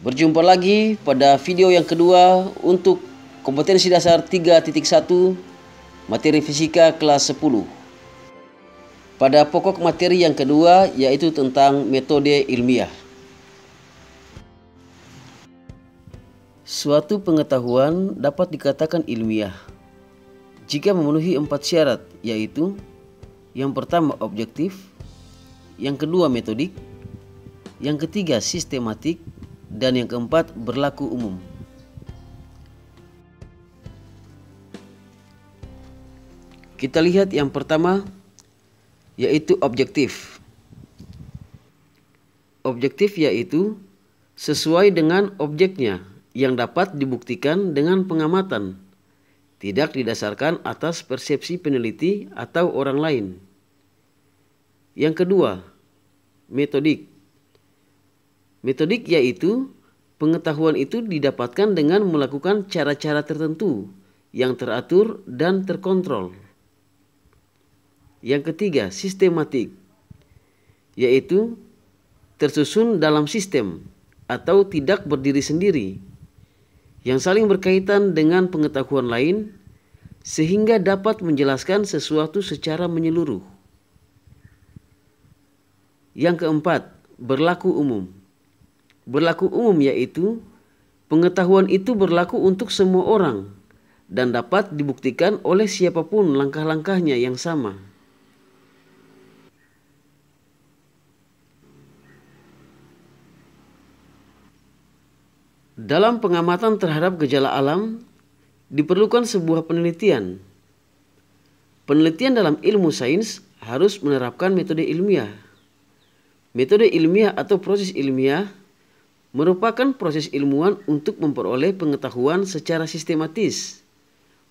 Berjumpa lagi pada video yang kedua untuk kompetensi dasar 3.1 materi fisika kelas 10. Pada pokok materi yang kedua yaitu tentang metode ilmiah. Suatu pengetahuan dapat dikatakan ilmiah jika memenuhi 4 syarat, yaitu yang pertama objektif, yang kedua metodik, yang ketiga sistematik, dan yang keempat berlaku umum. Kita lihat yang pertama yaitu objektif. Objektif yaitu sesuai dengan objeknya yang dapat dibuktikan dengan pengamatan, tidak didasarkan atas persepsi peneliti atau orang lain. Yang kedua, metodik. Metodik yaitu pengetahuan itu didapatkan dengan melakukan cara-cara tertentu yang teratur dan terkontrol. Yang ketiga, sistematik, yaitu tersusun dalam sistem atau tidak berdiri sendiri, yang saling berkaitan dengan pengetahuan lain sehingga dapat menjelaskan sesuatu secara menyeluruh. Yang keempat, berlaku umum. Berlaku umum yaitu pengetahuan itu berlaku untuk semua orang dan dapat dibuktikan oleh siapapun langkah-langkahnya yang sama. Dalam pengamatan terhadap gejala alam, diperlukan sebuah penelitian. Penelitian dalam ilmu sains harus menerapkan metode ilmiah. Metode ilmiah atau proses ilmiah merupakan proses ilmuwan untuk memperoleh pengetahuan secara sistematis,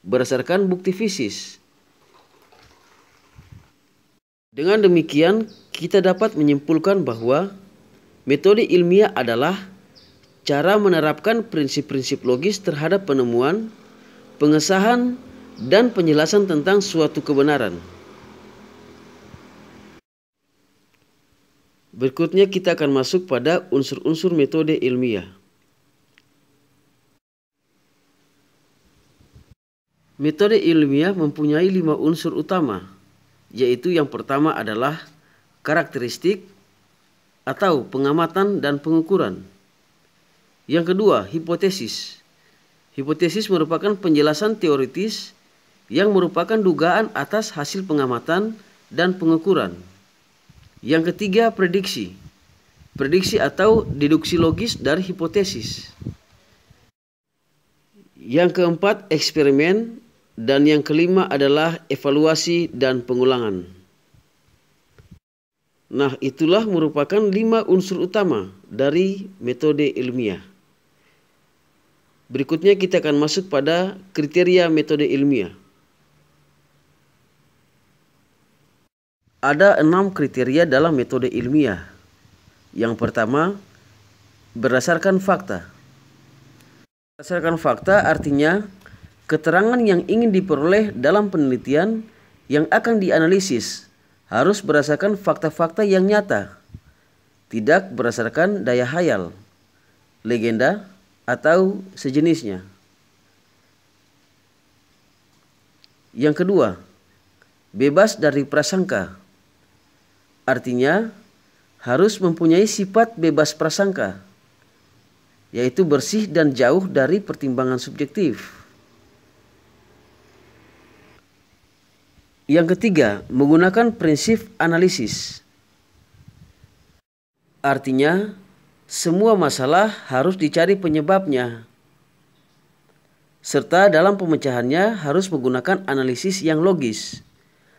berdasarkan bukti fisis. Dengan demikian, kita dapat menyimpulkan bahwa metode ilmiah adalah cara menerapkan prinsip-prinsip logis terhadap penemuan, pengesahan, dan penjelasan tentang suatu kebenaran. Berikutnya kita akan masuk pada unsur-unsur metode ilmiah. Metode ilmiah mempunyai 5 unsur utama, yaitu yang pertama adalah karakteristik atau pengamatan dan pengukuran. Yang kedua, hipotesis. Hipotesis merupakan penjelasan teoritis yang merupakan dugaan atas hasil pengamatan dan pengukuran. Yang ketiga, prediksi. Prediksi atau deduksi logis dari hipotesis. Yang keempat, eksperimen. Dan yang kelima adalah evaluasi dan pengulangan. Nah, itulah merupakan 5 unsur utama dari metode ilmiah. Berikutnya kita akan masuk pada kriteria metode ilmiah. Ada 6 kriteria dalam metode ilmiah. Yang pertama, berdasarkan fakta. Berdasarkan fakta artinya keterangan yang ingin diperoleh dalam penelitian yang akan dianalisis harus berdasarkan fakta-fakta yang nyata, tidak berdasarkan daya hayal, legenda, atau sejenisnya. Yang kedua, bebas dari prasangka. Artinya harus mempunyai sifat bebas prasangka, yaitu bersih dan jauh dari pertimbangan subjektif. Yang ketiga, menggunakan prinsip analisis. Artinya semua masalah harus dicari penyebabnya, serta dalam pemecahannya harus menggunakan analisis yang logis,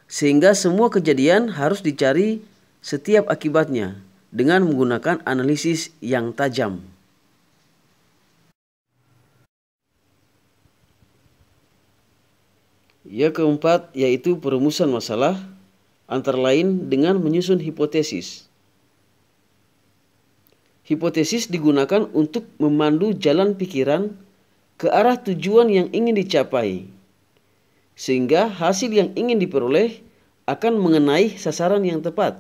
sehingga semua kejadian harus dicari setiap akibatnya dengan menggunakan analisis yang tajam. Yang keempat yaitu perumusan masalah, antara lain dengan menyusun hipotesis. Hipotesis digunakan untuk memandu jalan pikiran ke arah tujuan yang ingin dicapai, sehingga hasil yang ingin diperoleh akan mengenai sasaran yang tepat.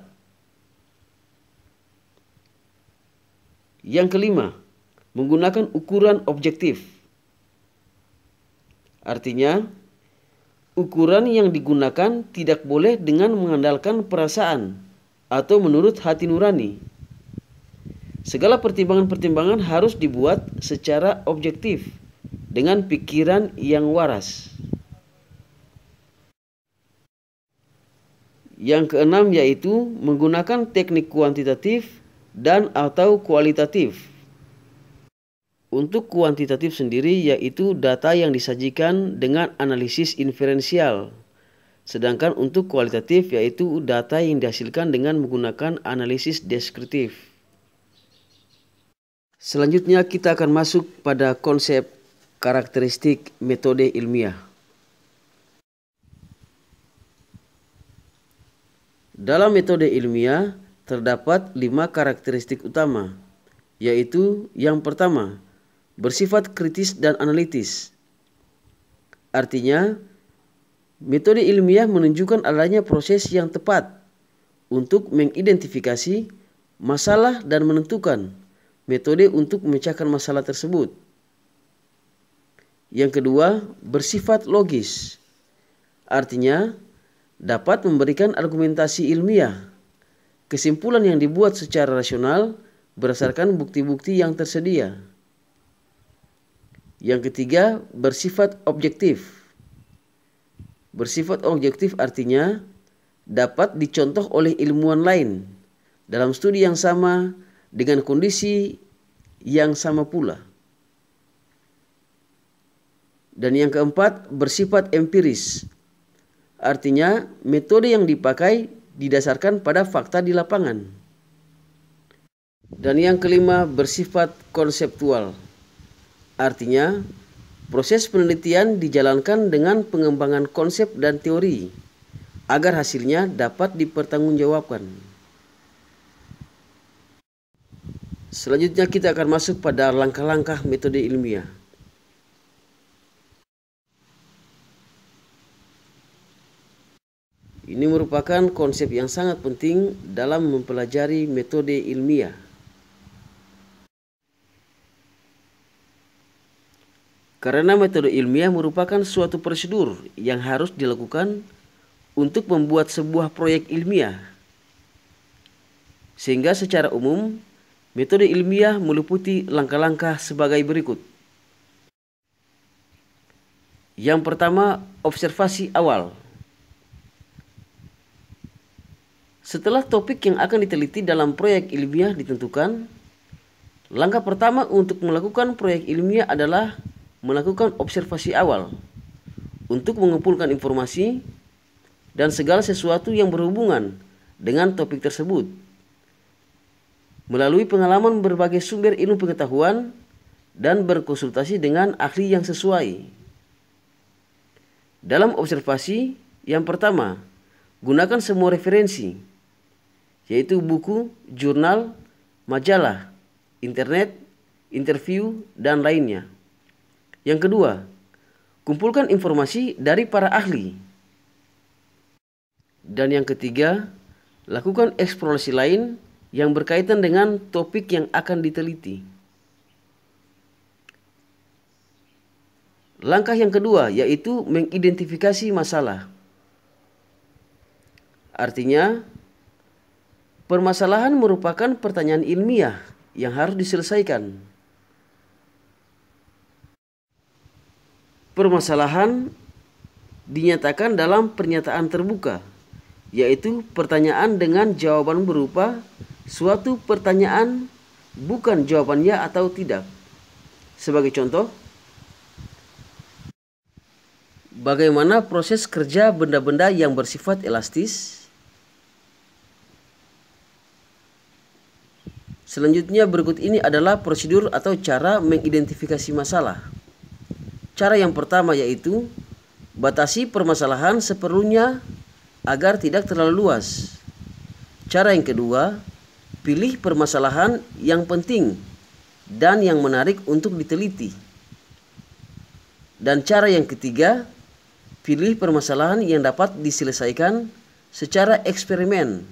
Yang kelima, menggunakan ukuran objektif. Artinya, ukuran yang digunakan tidak boleh dengan mengandalkan perasaan atau menurut hati nurani. Segala pertimbangan-pertimbangan harus dibuat secara objektif dengan pikiran yang waras. Yang keenam yaitu menggunakan teknik kuantitatif dan atau kualitatif. Untuk kuantitatif sendiri yaitu data yang disajikan dengan analisis inferensial. Sedangkan untuk kualitatif yaitu data yang dihasilkan dengan menggunakan analisis deskriptif. Selanjutnya kita akan masuk pada konsep karakteristik metode ilmiah. Dalam metode ilmiah terdapat 5 karakteristik utama, yaitu yang pertama, bersifat kritis dan analitis. Artinya, metode ilmiah menunjukkan adanya proses yang tepat untuk mengidentifikasi masalah dan menentukan metode untuk memecahkan masalah tersebut. Yang kedua, bersifat logis. Artinya, dapat memberikan argumentasi ilmiah, kesimpulan yang dibuat secara rasional berdasarkan bukti-bukti yang tersedia. Yang ketiga, bersifat objektif. Bersifat objektif artinya dapat dicontoh oleh ilmuwan lain dalam studi yang sama dengan kondisi yang sama pula. Dan yang keempat, bersifat empiris. Artinya, metode yang dipakai didasarkan pada fakta di lapangan. Dan yang kelima, bersifat konseptual. Artinya, proses penelitian dijalankan dengan pengembangan konsep dan teori agar hasilnya dapat dipertanggungjawabkan. Selanjutnya kita akan masuk pada langkah-langkah metode ilmiah. Ini merupakan konsep yang sangat penting dalam mempelajari metode ilmiah. Karena metode ilmiah merupakan suatu prosedur yang harus dilakukan untuk membuat sebuah proyek ilmiah. Sehingga secara umum, metode ilmiah meliputi langkah-langkah sebagai berikut. Yang pertama, observasi awal. Setelah topik yang akan diteliti dalam proyek ilmiah ditentukan, langkah pertama untuk melakukan proyek ilmiah adalah melakukan observasi awal untuk mengumpulkan informasi dan segala sesuatu yang berhubungan dengan topik tersebut melalui pengalaman berbagai sumber ilmu pengetahuan dan berkonsultasi dengan ahli yang sesuai. Dalam observasi, yang pertama, gunakan semua referensi, yaitu buku, jurnal, majalah, internet, interview, dan lainnya. Yang kedua, kumpulkan informasi dari para ahli. Dan yang ketiga, lakukan eksplorasi lain yang berkaitan dengan topik yang akan diteliti. Langkah yang kedua yaitu mengidentifikasi masalah. Artinya, permasalahan merupakan pertanyaan ilmiah yang harus diselesaikan. Permasalahan dinyatakan dalam pernyataan terbuka, yaitu pertanyaan dengan jawaban berupa suatu pertanyaan bukan jawaban ya atau tidak. Sebagai contoh, bagaimana proses kerja benda-benda yang bersifat elastis? Selanjutnya berikut ini adalah prosedur atau cara mengidentifikasi masalah. Cara yang pertama yaitu batasi permasalahan seperlunya agar tidak terlalu luas. Cara yang kedua, pilih permasalahan yang penting dan yang menarik untuk diteliti. Dan cara yang ketiga, pilih permasalahan yang dapat diselesaikan secara eksperimen.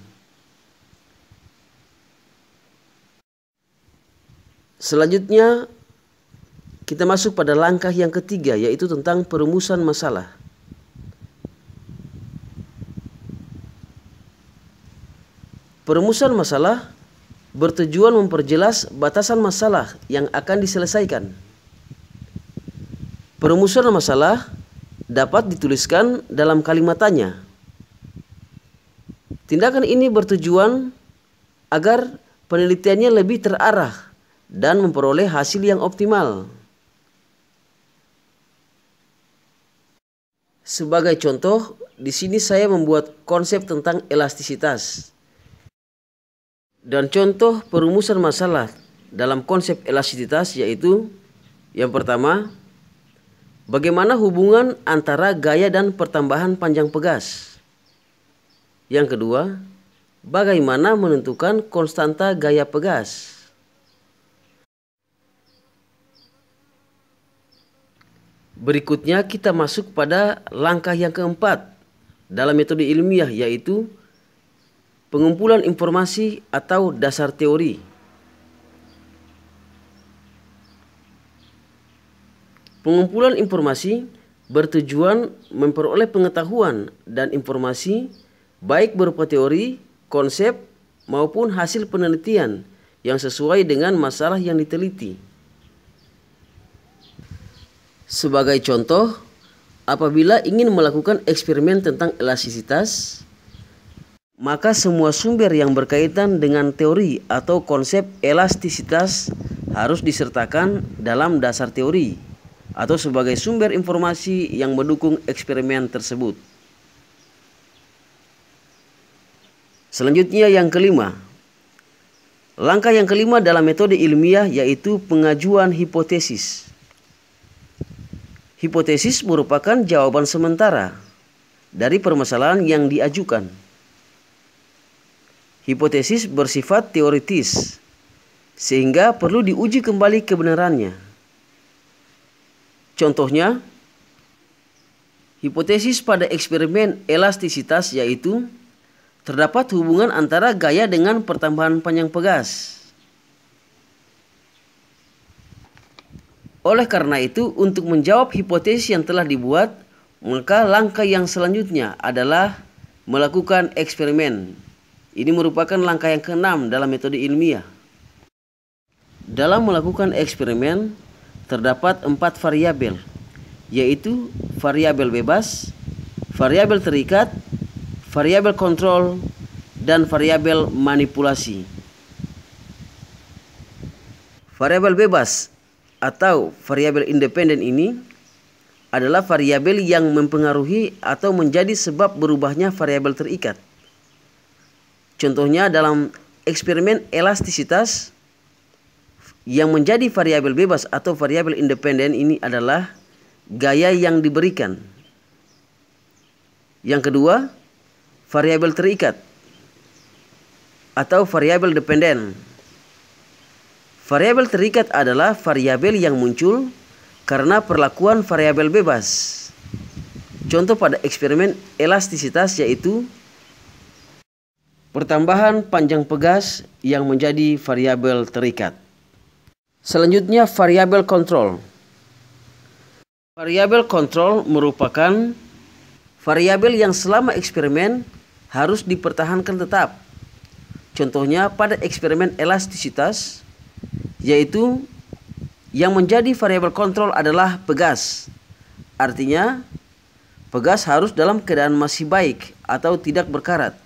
Selanjutnya, kita masuk pada langkah yang ketiga, yaitu tentang perumusan masalah. Perumusan masalah bertujuan memperjelas batasan masalah yang akan diselesaikan. Perumusan masalah dapat dituliskan dalam kalimat tanya. Tindakan ini bertujuan agar penelitiannya lebih terarah dan memperoleh hasil yang optimal. Sebagai contoh, di sini saya membuat konsep tentang elastisitas. Dan contoh perumusan masalah dalam konsep elastisitas yaitu yang pertama, bagaimana hubungan antara gaya dan pertambahan panjang pegas. Yang kedua, bagaimana menentukan konstanta gaya pegas. Berikutnya kita masuk pada langkah yang keempat dalam metode ilmiah, yaitu pengumpulan informasi atau dasar teori. Pengumpulan informasi bertujuan memperoleh pengetahuan dan informasi baik berupa teori, konsep, maupun hasil penelitian yang sesuai dengan masalah yang diteliti. Sebagai contoh, apabila ingin melakukan eksperimen tentang elastisitas, maka semua sumber yang berkaitan dengan teori atau konsep elastisitas harus disertakan dalam dasar teori atau sebagai sumber informasi yang mendukung eksperimen tersebut. Selanjutnya yang kelima. Langkah yang kelima dalam metode ilmiah yaitu pengajuan hipotesis. Hipotesis merupakan jawaban sementara dari permasalahan yang diajukan. Hipotesis bersifat teoritis, sehingga perlu diuji kembali kebenarannya. Contohnya, hipotesis pada eksperimen elastisitas yaitu terdapat hubungan antara gaya dengan pertambahan panjang pegas. Oleh karena itu, untuk menjawab hipotesis yang telah dibuat, maka langkah yang selanjutnya adalah melakukan eksperimen. Ini merupakan langkah yang keenam dalam metode ilmiah. Dalam melakukan eksperimen, terdapat 4 variabel, yaitu variabel bebas, variabel terikat, variabel kontrol, dan variabel manipulasi. Variabel bebas atau variabel independen ini adalah variabel yang mempengaruhi atau menjadi sebab berubahnya variabel terikat. Contohnya dalam eksperimen elastisitas, yang menjadi variabel bebas atau variabel independen ini adalah gaya yang diberikan. Yang kedua, variabel terikat atau variabel dependen. Variabel terikat adalah variabel yang muncul karena perlakuan variabel bebas. Contoh pada eksperimen elastisitas yaitu pertambahan panjang pegas yang menjadi variabel terikat. Selanjutnya variabel kontrol. Variabel kontrol merupakan variabel yang selama eksperimen harus dipertahankan tetap. Contohnya pada eksperimen elastisitas, yaitu yang menjadi variabel kontrol adalah pegas. Artinya, pegas harus dalam keadaan masih baik atau tidak berkarat.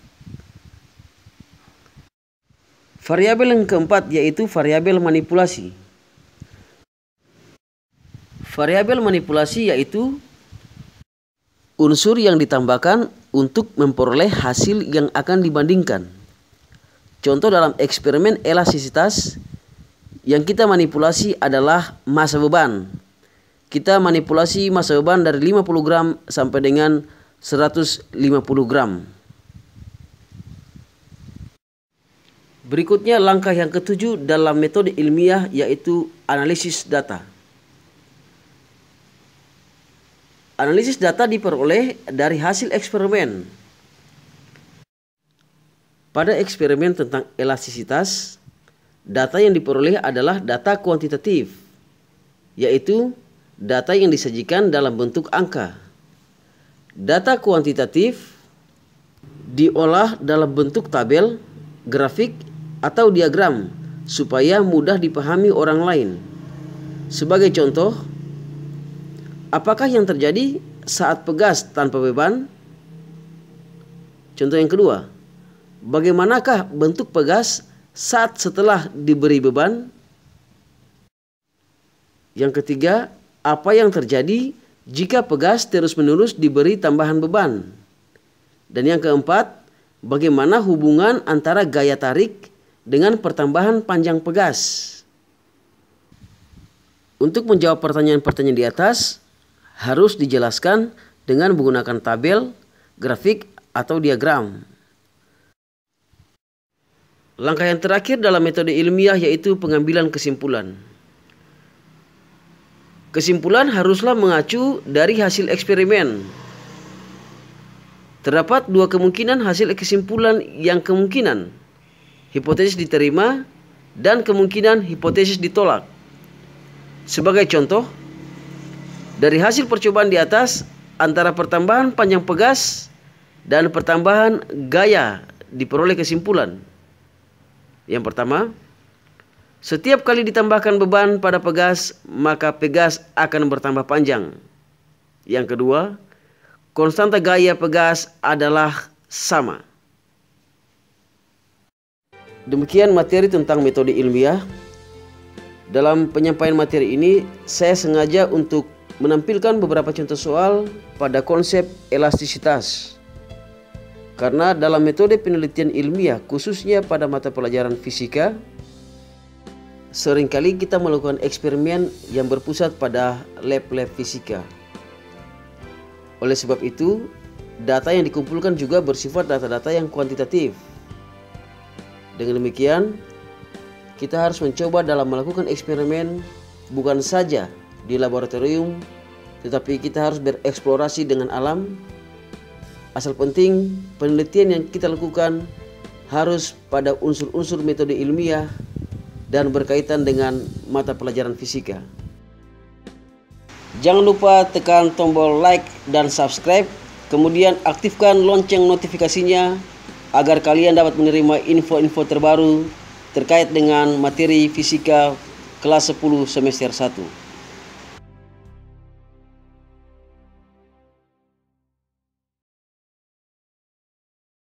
Variabel yang keempat yaitu variabel manipulasi. Variabel manipulasi yaitu unsur yang ditambahkan untuk memperoleh hasil yang akan dibandingkan. Contoh dalam eksperimen elastisitas, yang kita manipulasi adalah massa beban. Kita manipulasi massa beban dari 50 gram sampai dengan 150 gram. Berikutnya langkah yang ketujuh dalam metode ilmiah yaitu analisis data. Analisis data diperoleh dari hasil eksperimen. Pada eksperimen tentang elastisitas, data yang diperoleh adalah data kuantitatif, yaitu data yang disajikan dalam bentuk angka. Data kuantitatif diolah dalam bentuk tabel, grafik, atau diagram supaya mudah dipahami orang lain. Sebagai contoh, apakah yang terjadi saat pegas tanpa beban? Contoh yang kedua, bagaimanakah bentuk pegas saat setelah diberi beban? Yang ketiga, apa yang terjadi jika pegas terus-menerus diberi tambahan beban? Dan yang keempat, bagaimana hubungan antara gaya tarik dengan pertambahan panjang pegas? Untuk menjawab pertanyaan-pertanyaan di atas, harus dijelaskan dengan menggunakan tabel, grafik, atau diagram. Langkah yang terakhir dalam metode ilmiah yaitu pengambilan kesimpulan. Kesimpulan haruslah mengacu dari hasil eksperimen. Terdapat dua kemungkinan hasil kesimpulan yang kemungkinan hipotesis diterima dan kemungkinan hipotesis ditolak. Sebagai contoh, dari hasil percobaan di atas, antara pertambahan panjang pegas dan pertambahan gaya diperoleh kesimpulan. Yang pertama, setiap kali ditambahkan beban pada pegas, maka pegas akan bertambah panjang. Yang kedua, konstanta gaya pegas adalah sama. Demikian materi tentang metode ilmiah. Dalam penyampaian materi ini, saya sengaja untuk menampilkan beberapa contoh soal pada konsep elastisitas. Karena dalam metode penelitian ilmiah, khususnya pada mata pelajaran fisika, seringkali kita melakukan eksperimen yang berpusat pada lab-lab fisika. Oleh sebab itu, data yang dikumpulkan juga bersifat data-data yang kuantitatif. Dengan demikian, kita harus mencoba dalam melakukan eksperimen bukan saja di laboratorium, tetapi kita harus bereksplorasi dengan alam. Asal penting penelitian yang kita lakukan harus pada unsur-unsur metode ilmiah dan berkaitan dengan mata pelajaran fisika. Jangan lupa tekan tombol like dan subscribe, kemudian aktifkan lonceng notifikasinya agar kalian dapat menerima info-info terbaru terkait dengan materi fisika kelas 10 semester 1.